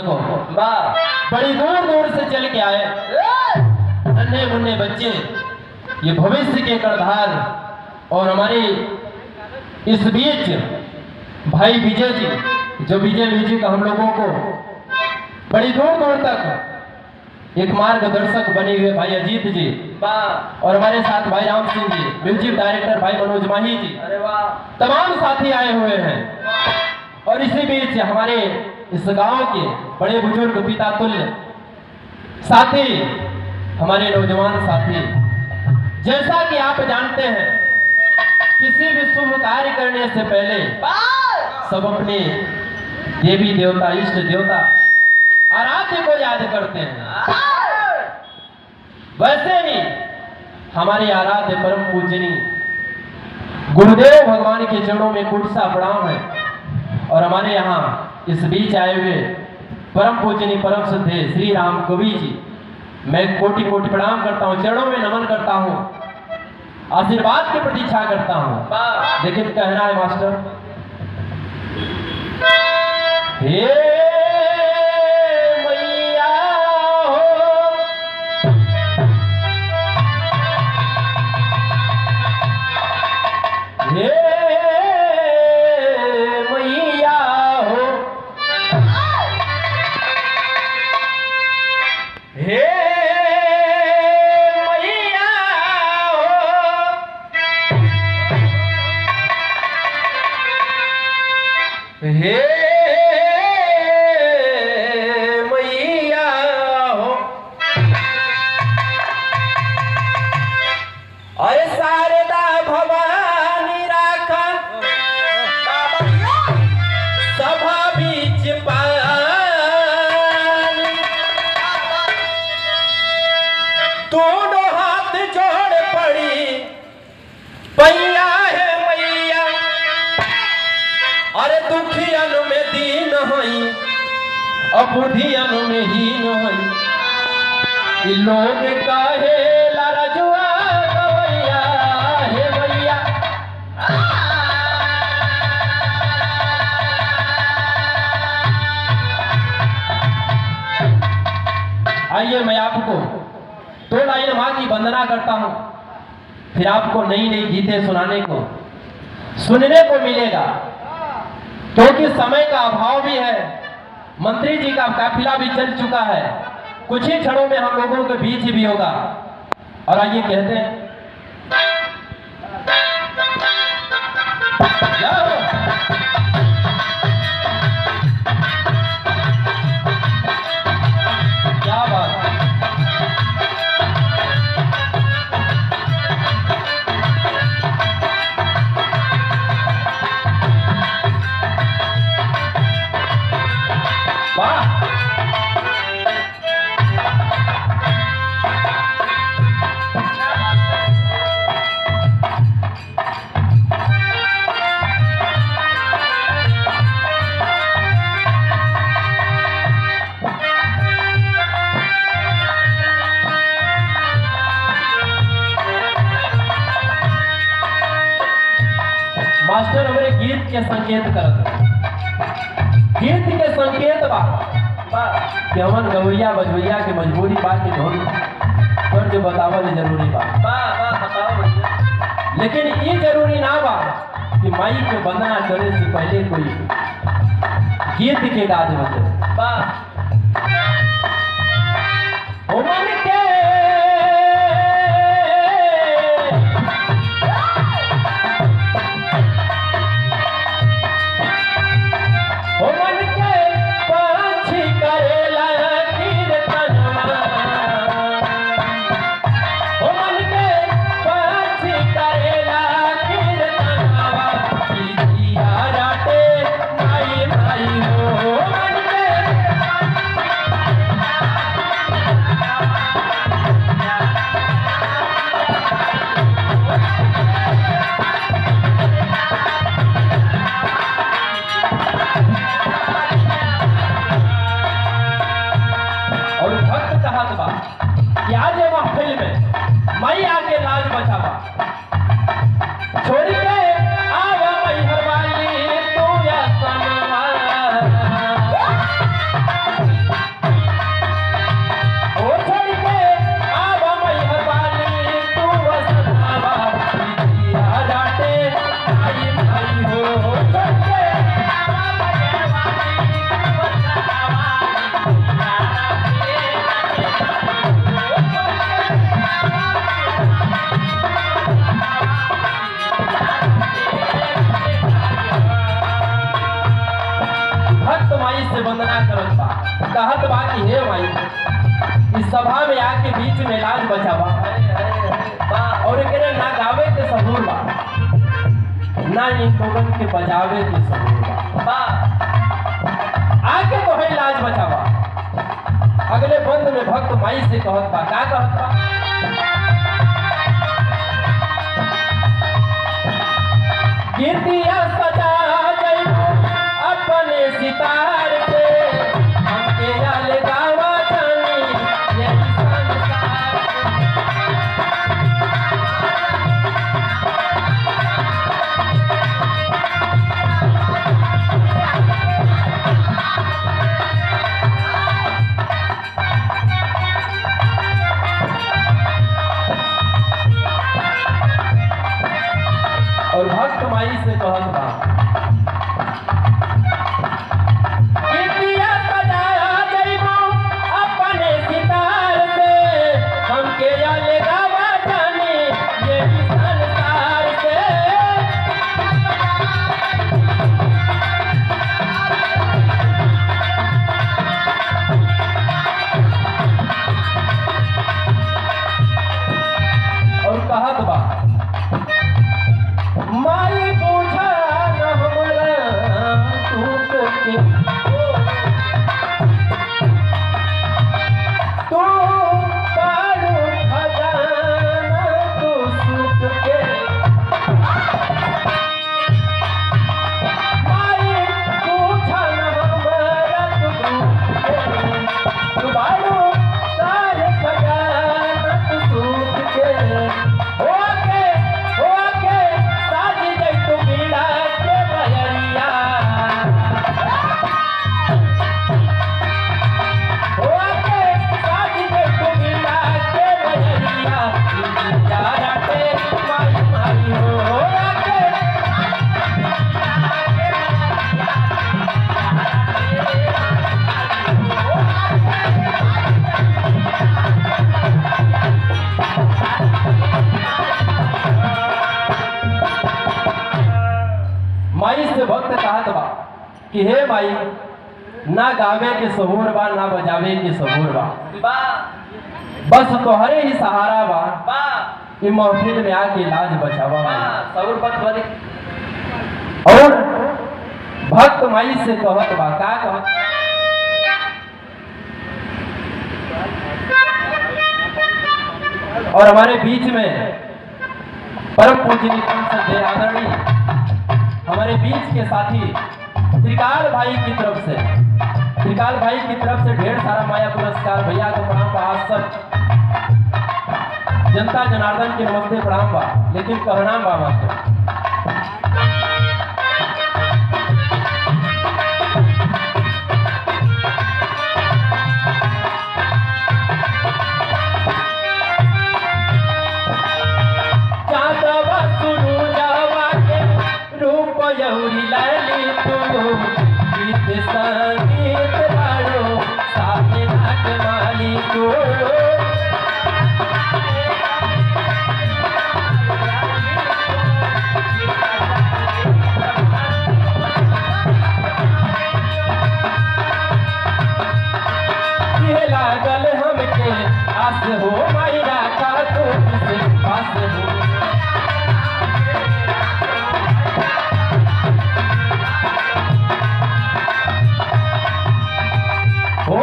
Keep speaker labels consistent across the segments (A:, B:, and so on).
A: को बड़ी दूर दूर से चल के आए नन्हे मुन्ने बच्चे, ये भविष्य के कर्णधार। और हमारे इस बीच भाई विजय जी, जो विजय म्यूजिक हम लोगों को बड़ी दूर दूर तक एक मार्गदर्शक बने हुए भाई अजीत जी, और हमारे साथ भाई राम सिंह जी, म्यूजिक डायरेक्टर भाई मनोज माही जी, तमाम साथी आए हुए हैं। और इसी बीच हमारे इस गांव के बड़े बुजुर्ग पिता तुल्य साथी, हमारे नौजवान साथी, जैसा कि आप जानते हैं किसी भी शुभ कार्य करने से पहले सब अपने देवी देवता, इष्ट देवता, आराध्य को याद करते हैं। वैसे ही हमारे आराध्य परम पूजनीय गुरुदेव भगवान के चरणों में कोटि सा प्रणाम है। और हमारे यहाँ इस बीच आए हुए परम पूजनीय परम श्रद्धेय श्री राम कवि जी, मैं कोटि कोटि प्रणाम करता हूँ, चरणों में नमन करता हूँ, आशीर्वाद की प्रतीक्षा करता हूँ। लेकिन कहना है मास्टर, हे मैया हो, हे मैया हो, हे मैया हो, हे मैया हो, अरे शारदा भवानी राखा सभा बीच पानी, दोनों हाथ जोड़ पड़ी पैया है मैया, अरे दुखियन में दीन हई अबुधियन में हीन हई, लोग काहे लारजुआ गवैया हे मैया। आइए मैं आपको दो लाइन मां की वंदना करता हूं, फिर आपको नई नई गीतें सुनने को मिलेगा, क्योंकि समय का अभाव भी है। मंत्री जी का काफिला भी चल चुका है, कुछ ही क्षणों में हम लोगों के बीच भी होगा। और आइए कहते हैं क्या बात, वाह। मास्टर हमारे गीत के संकेत करत, गीत के संकेत बा कि हमन गवैया बजवैया के मजबूरी बा कि धुन कर्ज बतावल जरूरी बा, लेकिन ये जरूरी ना बा कि माई के वंदना करे से पहले कोई गीत के गाज बजे। बा, कहत बा कि हे माई इस सभा में आके बीच में लाज बचावा और एकरे ना गावे के सबूर बा ना इन लोगन के बजावे के सबूर बा, आके तो है लाज बचावा। अगले बंद में भक्त माई से कहत बा, का कहत बा? कीर्तिया सजा जइबो अपने सितार पे, हमके आल गावा जानी यही संसार और भक्त माई से कहत बा, कीर्तिया सजाया जइबो अपने सितार पे, हमके आल गावा जानी यही संसार से। और कहत बा, माई पूछा न हमरा टूट के, तू पारू खजाना तू सूट के, माई पूछा न हमरा टूट के, तू पारू सारे खजाना तू सूट के, होके साज जई तू बीड़ा के बहरिया, होके साज जई तू बीड़ा के बहरिया, यारा के माई माई हो के माई से भक्त कहत बा कि हे माई ना गावे के सबूर बा ना बजावे के सबूर बा, बस तोहरे ही सहारा बा ये महफिल में आके लाज बचावा सबूर बत बने। और भक्त माई से कहत बा, का कहत? और हमारे बीच में परम पूजनीय श्रद्धेय आदरणीय हमारे बीच के साथी त्रिकाल भाई की तरफ से ढेर सारा माया पुरस्कार, भैया को प्रणाम बा। आज सब जनता जनार्दन के नमस्ते प्रणाम बा, लेकिन कहना बा मास्टर यौरी लाली तू गीत संगीत बाड़ो साथे नाच माली तू, ये लागल हमके आस हो मायरा का तू किस पास हो,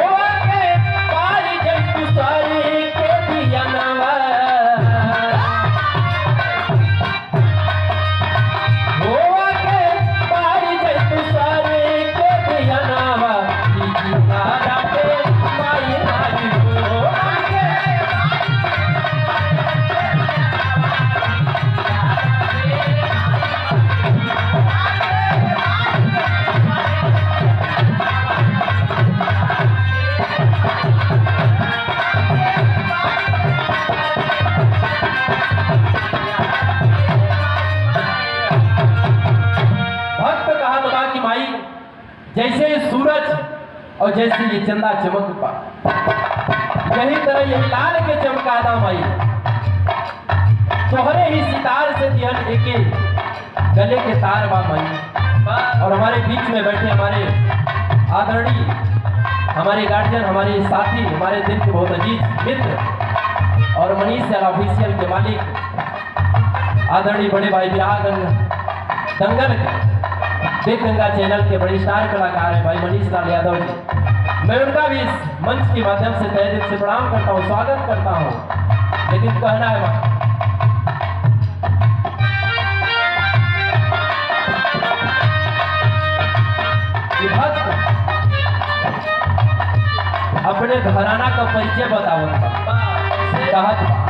A: जैसे ये सूरज और जैसे ये चंदा चमक पा, यही तरह यही लाल के चमकादा माई तोहरे ही सितार से दिहन एके गले के तार बा माई। और हमारे बीच में बैठे हमारे आदरणीय हमारे गार्जियन, हमारे साथी, हमारे दिल के बहुत अजीज मित्र और मनीष सर ऑफिशियल के मालिक आदरणीय बड़े भाई विराग दंगल देव गंगा चैनल के बड़े स्टार कलाकार हैं भाई मनीष लाल यादव जी। मैं उनका भी इस मंच के माध्यम से तहे दिल से प्रणाम करता हूँ, स्वागत करता हूँ। लेकिन कहना है भक्त अपने घराना का परिचय बतावत कहत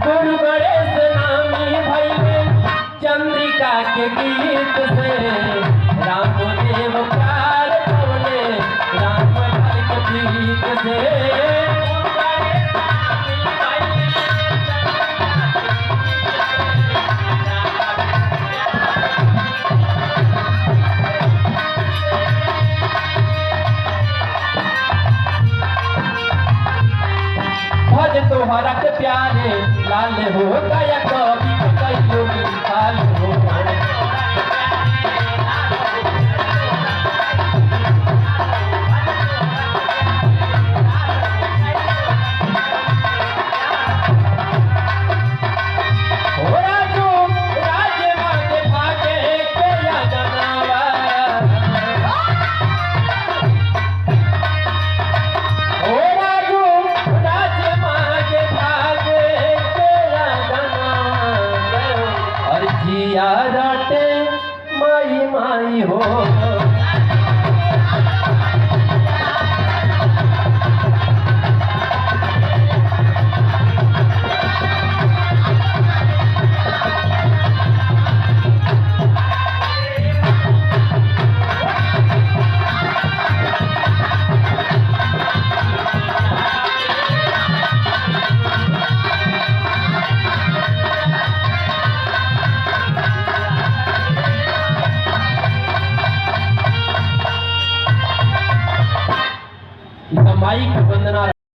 A: गुरु गणेश नामी भैले चंद्रिका के गीत से रामदेव प्यार बोले राम के प्रीत से तोहरा के प्यारे लाल हो गया कभी कहियो हाल हो राजू राजे मांगे भागे के या जनावा जिया राटे माई माई हो